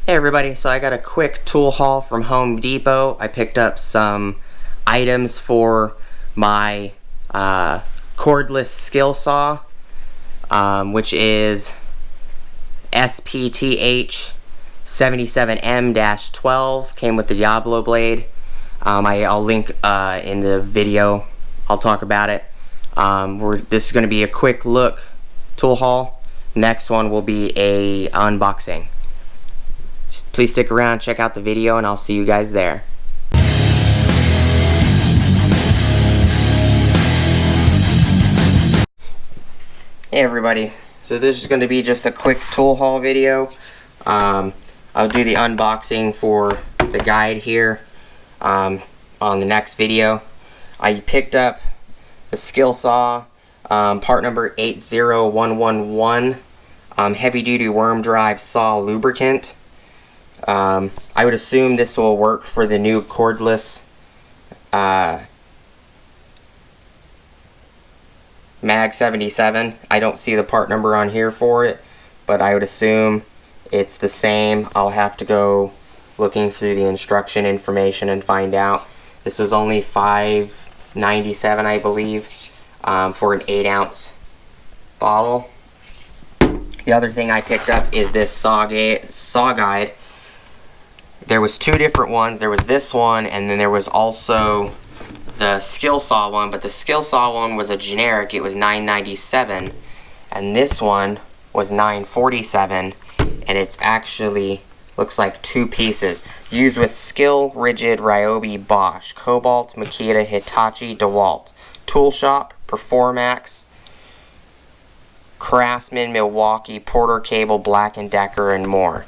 Hey everybody, so I got a quick tool haul from Home Depot. I picked up some items for my cordless Skil saw, which is SPTH 77M-12, came with the Diablo blade. I'll link in the video, I'll talk about it. This is going to be a quick look tool haul. Next one will be a unboxing. Please stick around, check out the video, and I'll see you guys there. Hey everybody, so this is going to be just a quick tool haul video. I'll do the unboxing for the guide here on the next video. I picked up the Skil saw, part number 80111, heavy duty worm drive saw lubricant. I would assume this will work for the new cordless Mag 77. I don't see the part number on here for it, but I would assume it's the same. I'll have to go looking through the instruction information and find out. This was only $5.97, I believe, for an 8-ounce bottle. The other thing I picked up is this saw guide. There was two different ones. There was this one, and then there was also the Skil saw one, but the Skil saw one was a generic. It was $9.97, and this one was $9.47, and it's actually looks like two pieces. Used with Skil, Rigid, Ryobi, Bosch, Cobalt, Makita, Hitachi, DeWalt, Tool Shop, Performax, Craftsman, Milwaukee, Porter Cable, Black & Decker, and more.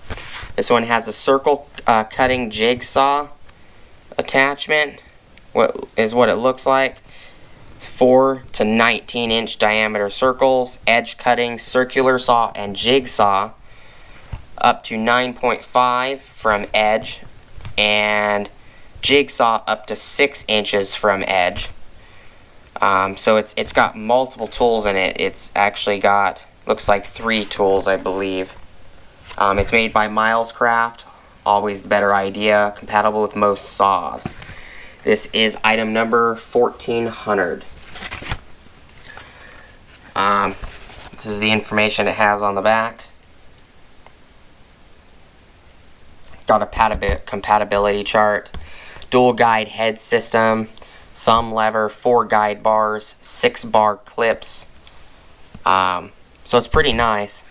This one has a circle cutting jigsaw attachment. What it looks like. 4 to 19 inch diameter circles, edge cutting, circular saw, and jigsaw. Up to 9.5 from edge, and jigsaw up to 6 inches from edge. So it's got multiple tools in it. It's actually got, looks like 3 tools, I believe. It's made by Milescraft, always the better idea, compatible with most saws. This is item number 1400. This is the information it has on the back. Got a compatibility chart, dual guide head system, thumb lever, 4 guide bars, 6 bar clips. So it's pretty nice.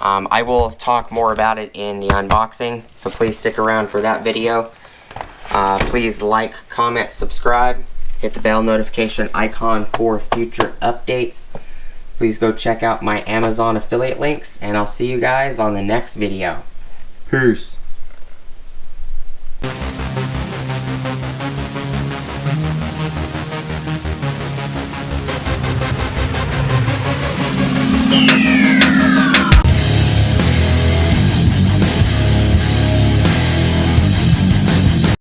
I will talk more about it in the unboxing, so please stick around for that video. Please like, comment, subscribe, hit the bell notification icon for future updates. Please go check out my Amazon affiliate links, and I'll see you guys on the next video. Peace.